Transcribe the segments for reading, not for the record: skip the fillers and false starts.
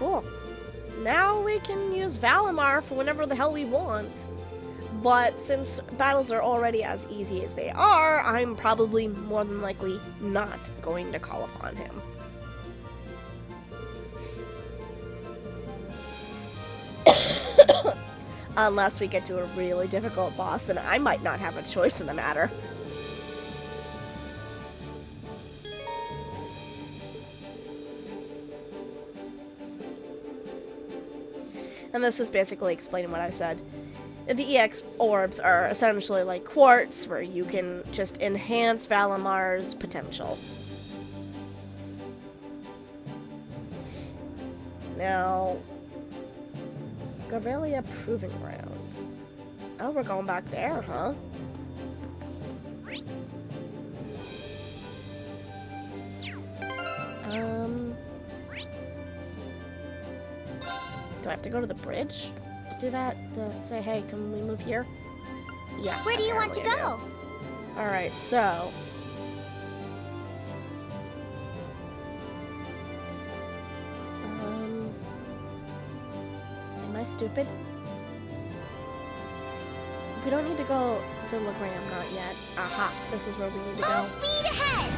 cool. Now we can use Valimar for whenever the hell we want. But since battles are already as easy as they are, I'm probably more than likely not going to call upon him. Unless we get to a really difficult boss, then I might not have a choice in the matter. And this was basically explaining what I said. The EX orbs are essentially like quartz, where you can just enhance Valimar's potential. Now, Gavelia Proving Ground. Oh, we're going back there, huh? Do I have to go to the bridge? Do that to say, hey, can we move here? Yeah. Where do you want to go? Alright, so. Am I stupid? We don't need to go to Legram, not yet. Aha, this is where we need to go. Speed ahead!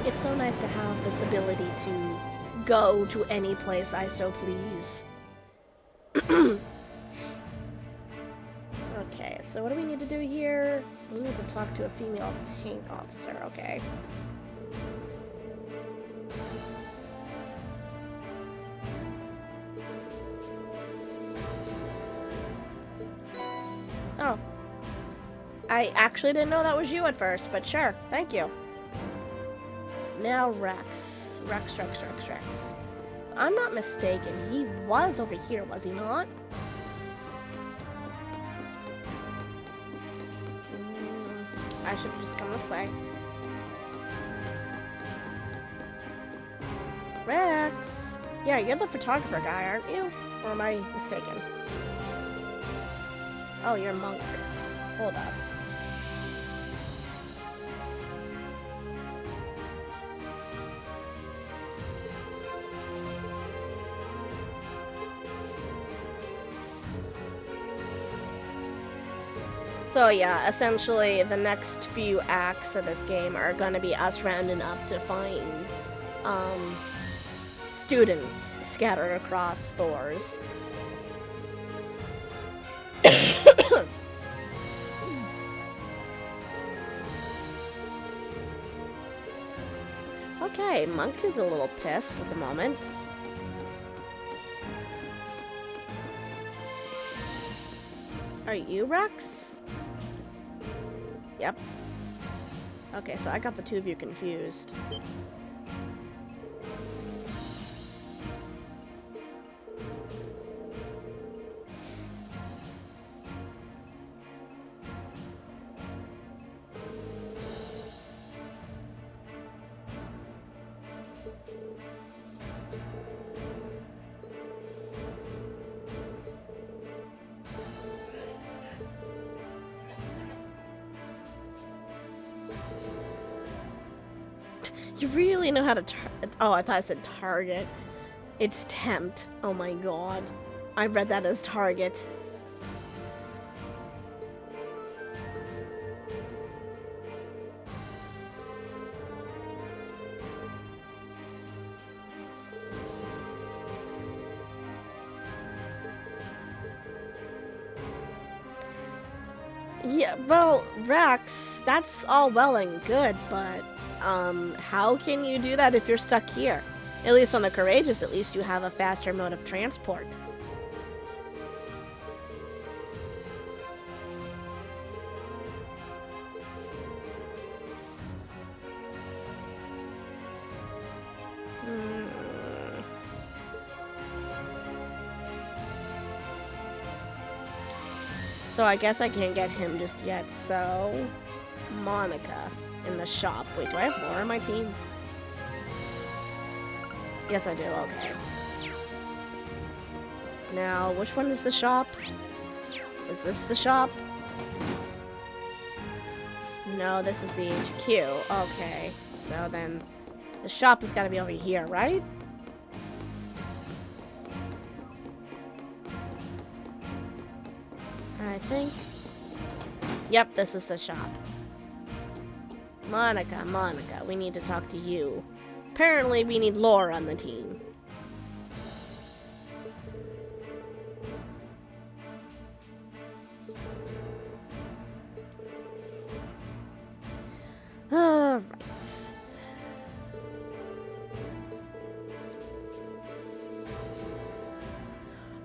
It's so nice to have this ability to go to any place I so please. Okay, so what do we need to do here? We need to talk to a female tank officer, okay. Oh. I actually didn't know that was you at first, but sure, thank you. Now Rex. Rex. If I'm not mistaken, he was over here, was he not? I should have just come this way. Rex! Yeah, you're the photographer guy, aren't you? Or am I mistaken? Oh, you're a monk. Hold up. So yeah, essentially the next few acts of this game are gonna be us rounding up to find students scattered across Thor's. Okay, Monk is a little pissed at the moment. Are you Rex? Yep. Okay, so I got the two of you confused. You really know how to oh, I thought it said target. It's tempt. Oh my god. I read that as target. Yeah, well, Rex, that's all well and good, but how can you do that if you're stuck here? At least on the Courageous, at least you have a faster mode of transport. So I guess I can't get him just yet, so... Monica in the shop. Wait, do I have Laura on my team? Yes, I do. Okay. Now, which one is the shop? Is this the shop? No, this is the HQ. Okay. So then, The shop has got to be over here, right? I think. Yep, this is the shop. Monica, we need to talk to you. Apparently, we need Laura on the team. Alright.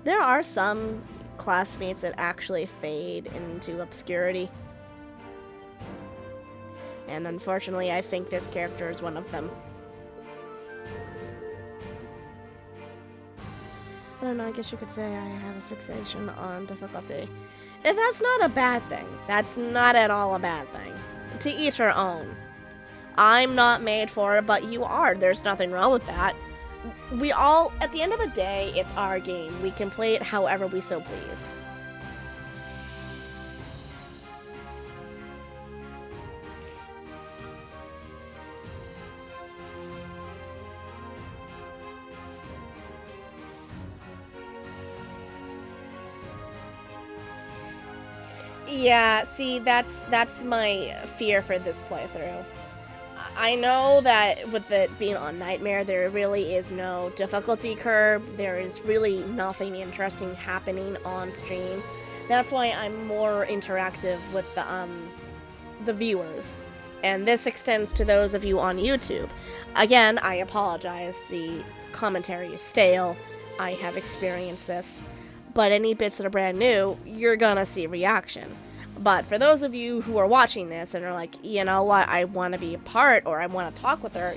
There are some classmates that actually fade into obscurity. And unfortunately, I think this character is one of them. I don't know, I guess you could say I have a fixation on difficulty. And that's not a bad thing. That's not at all a bad thing. To each her own. I'm not made for it, but you are. There's nothing wrong with that. We all, at the end of the day, it's our game. We can play it however we so please. Yeah, see, that's my fear for this playthrough. I know that with it being on Nightmare, there really is no difficulty curve. There is really nothing interesting happening on stream. That's why I'm more interactive with the viewers. And this extends to those of you on YouTube. Again, I apologize. The commentary is stale. I have experienced this. But any bits that are brand new, you're gonna see reaction. But for those of you who are watching this and are like, you know what, I want to be a part or I want to talk with her,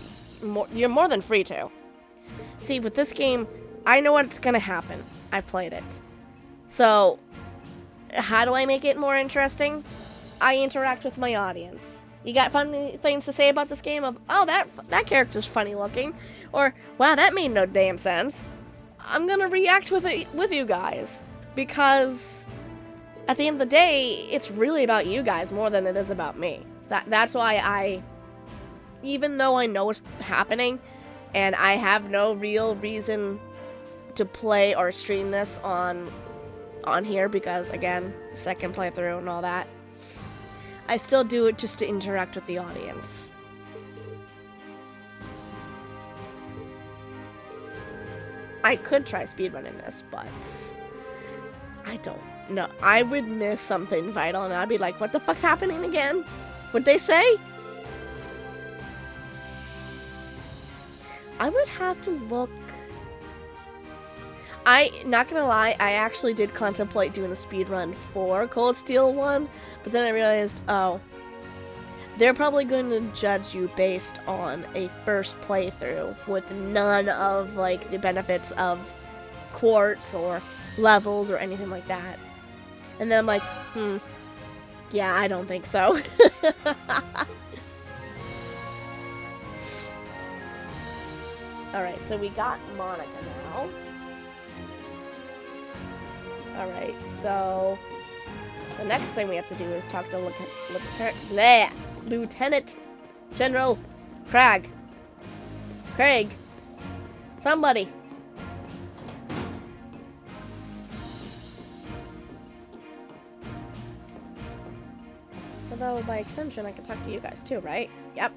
you're more than free to. See, with this game, I know what's going to happen. I've played it. So, how do I make it more interesting? I interact with my audience. You got funny things to say about this game of, oh, that character's funny looking, or, wow, that made no damn sense. I'm going to react with you guys, because at the end of the day, it's really about you guys more than it is about me. So that's why even though I know what's happening, and I have no real reason to play or stream this on here, because again, second playthrough and all that, I still do it just to interact with the audience. I could try speedrunning this, but I don't. No, I would miss something vital, and I'd be like, what the fuck's happening again? What'd they say? I would have to look. Not gonna lie, I actually did contemplate doing a speedrun for Cold Steel 1, but then I realized, oh, they're probably going to judge you based on a first playthrough with none of, like, the benefits of quartz or levels or anything like that. And then I'm like, yeah, I don't think so. Alright, so we got Monica now. Alright, so the next thing we have to do is talk to Lieutenant General Craig. Somebody. Although, by extension, I can talk to you guys too, right? Yep.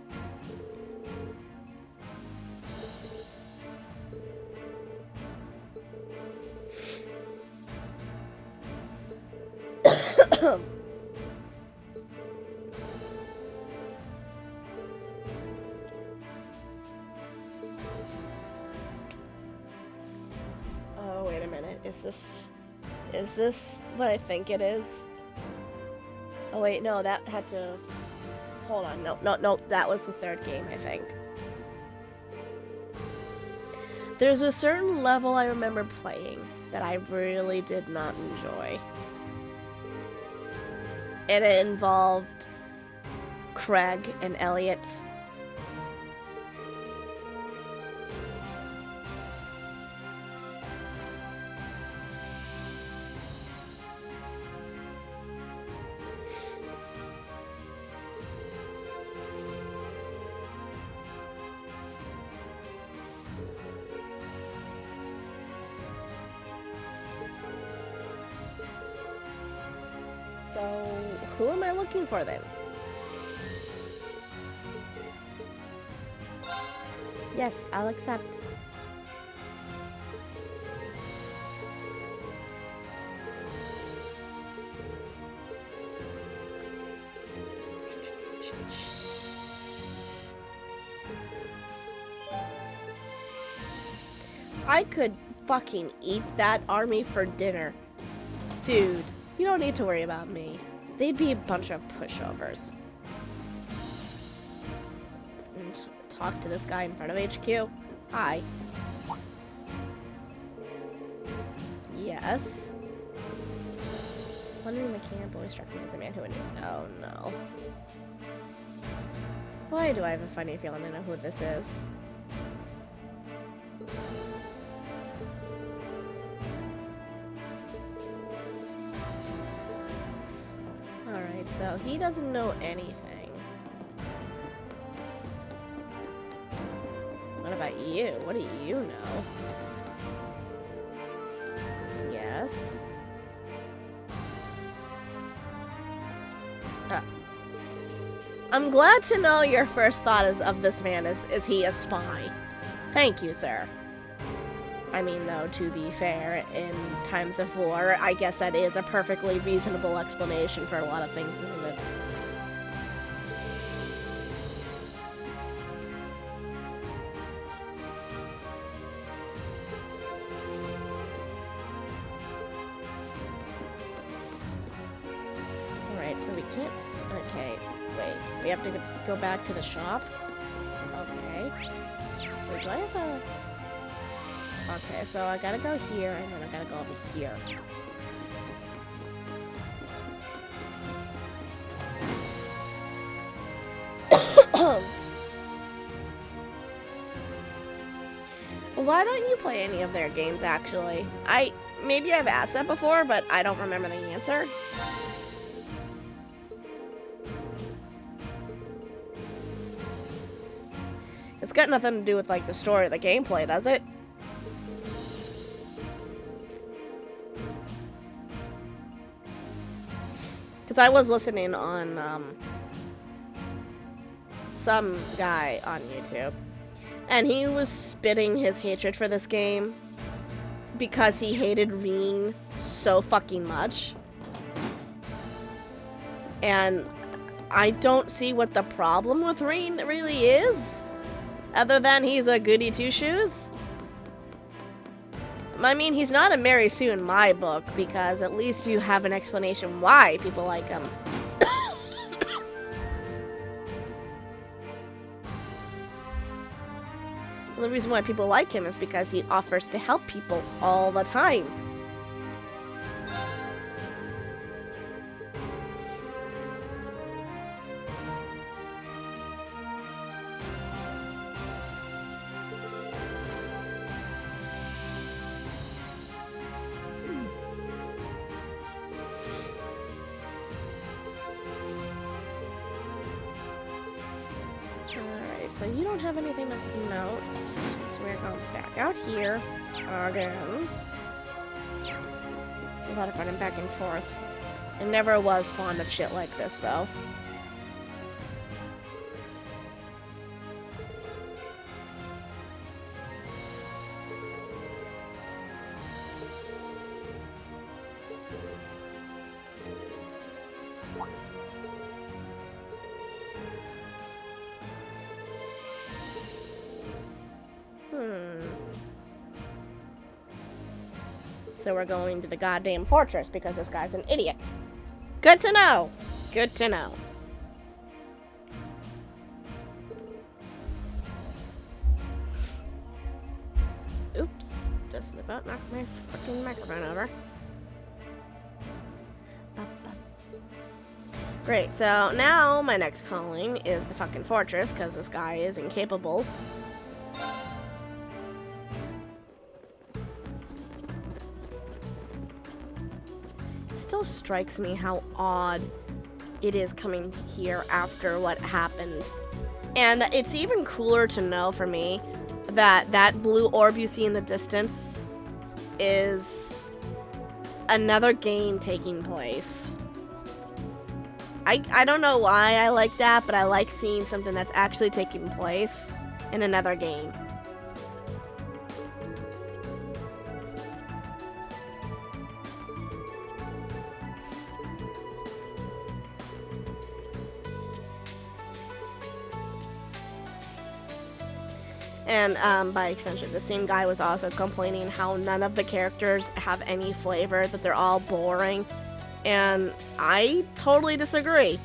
Oh, wait a minute. Is this what I think it is? Oh wait, no, that had to... Hold on, no, that was the third game, I think. There's a certain level I remember playing that I really did not enjoy. And it involved Craig and Elliot. So, who am I looking for then? Yes, I'll accept. I could fucking eat that army for dinner. Dude, you don't need to worry about me. They'd be a bunch of pushovers. And talk to this guy in front of HQ. Hi. Yes. Wandering the camp always struck me as a man who would... Oh no. Why do I have a funny feeling I know who this is? Alright, so he doesn't know anything. What about you? What do you know? Yes. I'm glad to know your first thought of this man is he a spy? Thank you, sir. I mean, though, to be fair, in times of war, I guess that is a perfectly reasonable explanation for a lot of things, isn't it? Alright, so we can't... Okay, wait. We have to go back to the shop? Okay. Wait, do I have a... Okay, so I gotta go here, and then I gotta go over here. Why don't you play any of their games, actually? Maybe I've asked that before, but I don't remember the answer. It's got nothing to do with, like, the story or the gameplay, does it? Because I was listening on, some guy on YouTube, and he was spitting his hatred for this game because he hated Rean so fucking much. And I don't see what the problem with Rean really is, other than he's a goody two-shoes. I mean, he's not a Mary Sue in my book, because at least you have an explanation why people like him. The reason why people like him is because he offers to help people all the time. So you don't have anything to note. So we're going back out here again. A lot of running back and forth. I never was fond of shit like this, though. So we're going to the goddamn fortress because this guy's an idiot. Good to know. Good to know. Oops. Just about knocked my fucking microphone over. Great, so now my next calling is the fucking fortress because this guy is incapable. Still strikes me how odd it is coming here after what happened. And it's even cooler to know for me that that blue orb you see in the distance is another game taking place. I don't know why I like that, but I like seeing something that's actually taking place in another game. And by extension, the same guy was also complaining how none of the characters have any flavor, that they're all boring. And I totally disagree.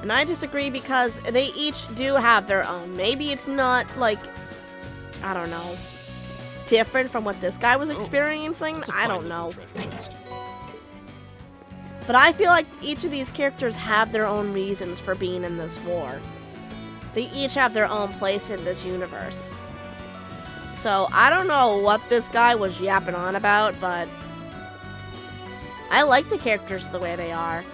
And I disagree because they each do have their own. Maybe it's not, like, I don't know, different from what this guy was experiencing. I don't know. But I feel like each of these characters have their own reasons for being in this war. They each have their own place in this universe. So I don't know what this guy was yapping on about, but I like the characters the way they are.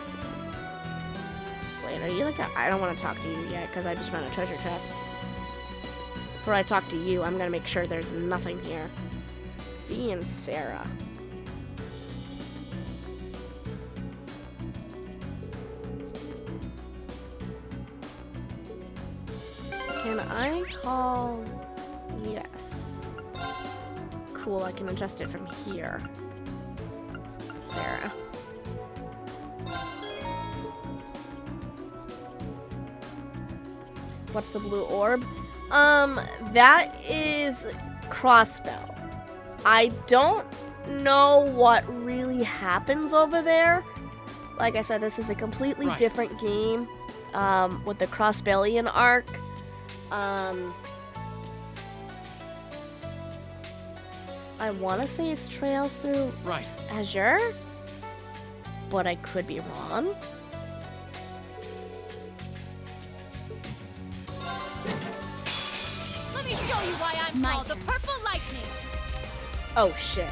Wait, are you like I don't want to talk to you yet because I just found a treasure chest. Before I talk to you, I'm going to make sure there's nothing here. Fee and Sarah. Can I call? Yes. Cool, I can adjust it from here. Sarah. What's the blue orb? That is crossbow. I don't know what really happens over there. Like I said, this is a completely different game with the Crossbellion arc. I want to say it's trails through Azure, but I could be wrong. Let me show you why I'm called the Purple Lightning. Oh shit!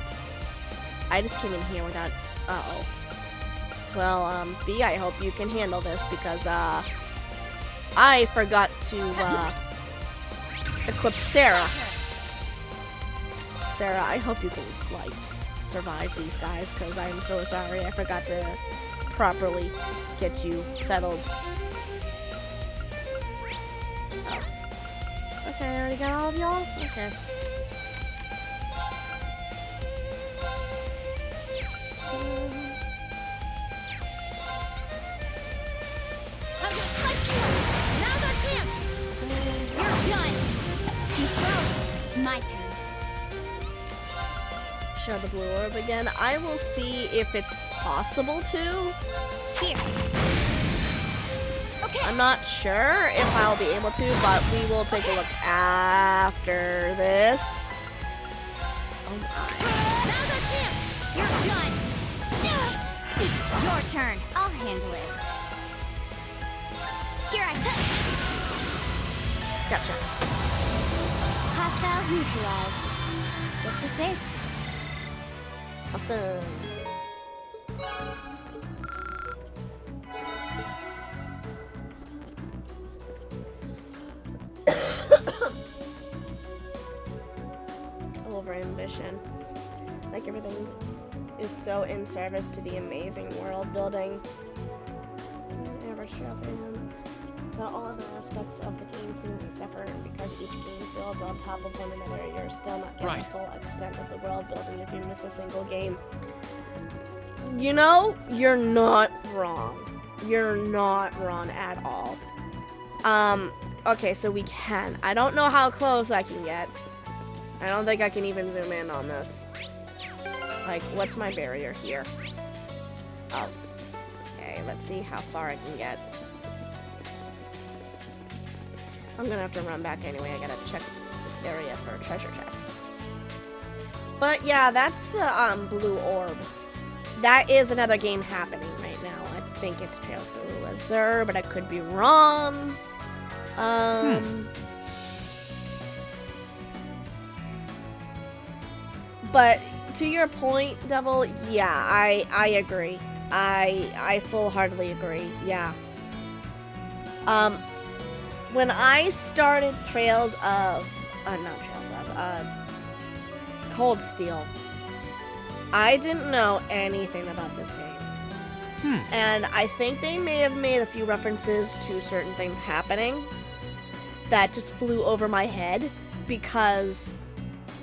I just came in here without. Uh-oh. Well, Bea, I hope you can handle this because I forgot to equip Sarah. Sarah, I hope you can, like, survive these guys, because I'm so sorry I forgot to properly get you settled. Oh. Okay, I already got all of y'all? Okay. I'm gonna slice you up. Now's our chance. You're done. Too slow. My turn. Show the blue orb again. I will see if it's possible to. Here. Okay. I'm not sure if I'll be able to, but we will take a look after this. Oh my. Now's our chance. You're done. Your turn. I'll handle it. Here I come. Gotcha. Hostiles neutralized. Guess we're safe. Awesome. Over ambition. Like everything is so in service to the amazing world building. Average him. Not all other aspects of the game seem to suffer, and because each game builds on top of one another, you're still not getting the full extent of the world building if you miss a single game. You know, you're not wrong. You're not wrong at all. Okay, so we can. I don't know how close I can get. I don't think I can even zoom in on this. Like, what's my barrier here? Oh. Okay, let's see how far I can get. I'm gonna have to run back anyway. I gotta check this area for treasure chests. But yeah, that's the blue orb. That is another game happening right now. I think it's Trails Through Azure, but I could be wrong. But to your point, Devil, yeah, I agree. I full-heartedly agree. Yeah. When I started Trails of not Trails of, Cold Steel. I didn't know anything about this game. And I think they may have made a few references to certain things happening that just flew over my head because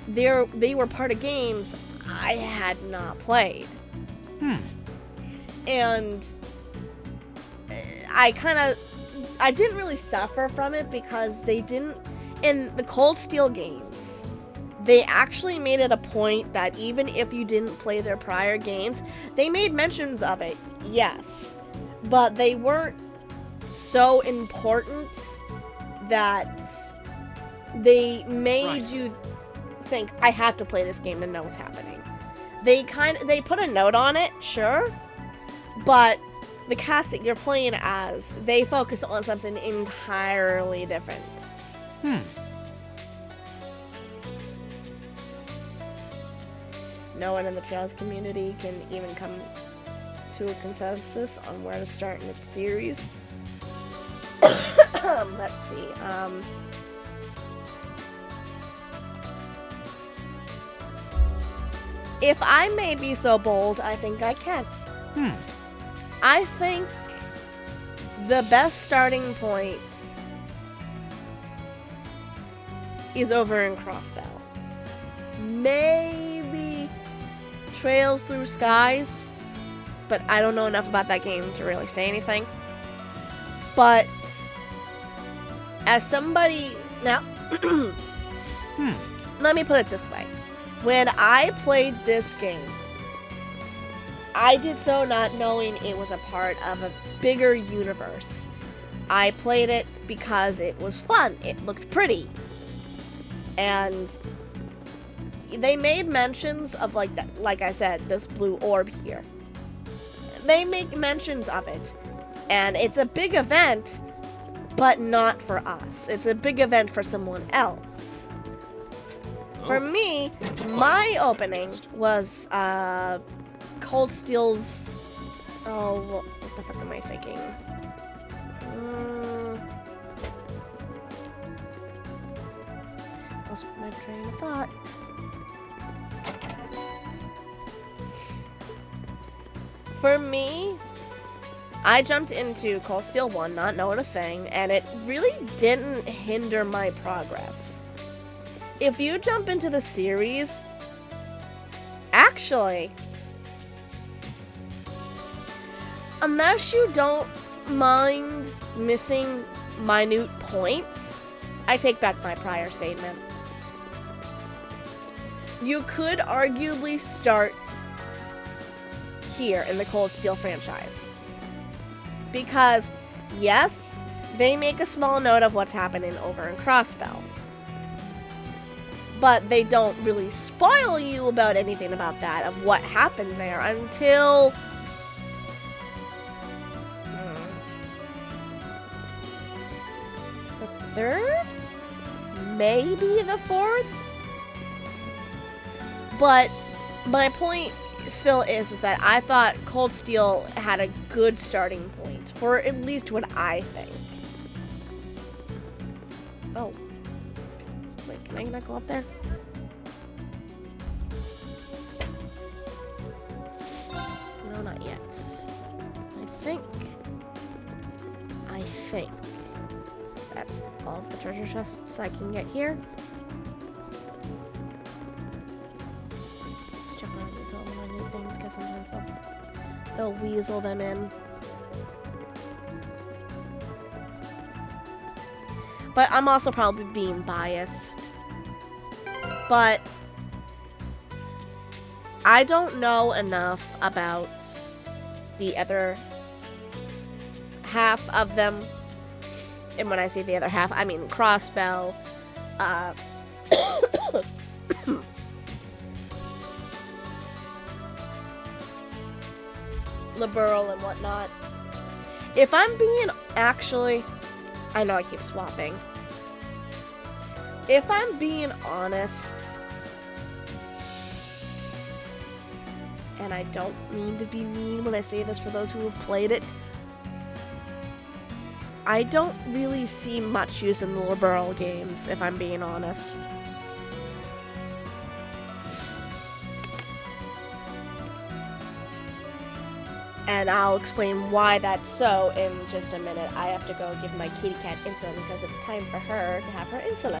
they were part of games I had not played. And I didn't really suffer from it because they didn't, in the Cold Steel games, they actually made it a point that even if you didn't play their prior games, they made mentions of it, yes, but they weren't so important that they made you think, I have to play this game to know what's happening. They put a note on it, sure, but the cast that you're playing as, they focus on something entirely different. No one in the Trails community can even come to a consensus on where to start in the series. Let's see. If I may be so bold, I think I can. I think the best starting point is over in Crossbell. Maybe Trails Through Skies, but I don't know enough about that game to really say anything. But as somebody now, let me put it this way. When I played this game, I did so not knowing it was a part of a bigger universe. I played it because it was fun. It looked pretty. And they made mentions of, like I said, this blue orb here. They make mentions of it. And it's a big event, but not for us. It's a big event for someone else. For me, my opening was Cold Steel's... Oh, what the fuck am I thinking? Lost my train of thought. For me, I jumped into Cold Steel 1 not knowing a thing, and it really didn't hinder my progress. If you jump into the series, actually, unless you don't mind missing minute points, I take back my prior statement. You could arguably start here in the Cold Steel franchise. Because, yes, they make a small note of what's happening over in Crossbell. But they don't really spoil you about anything about that, of what happened there, until... the third? Maybe the fourth? But my point still is that I thought Cold Steel had a good starting point, for at least what I think. Oh. Wait, can I not go up there? No, not yet. I think that's all of the treasure chests I can get here. Let's check on these little minute things, because sometimes they'll weasel them in. But I'm also probably being biased. But I don't know enough about the other half of them. And when I say the other half, I mean Crossbell, Liberal and whatnot. If I'm being actually... I know I keep swapping. If I'm being honest, and I don't mean to be mean when I say this for those who have played it, I don't really see much use in the liberal games, if I'm being honest. And I'll explain why that's so in just a minute. I have to go give my kitty cat insulin because it's time for her to have her insulin.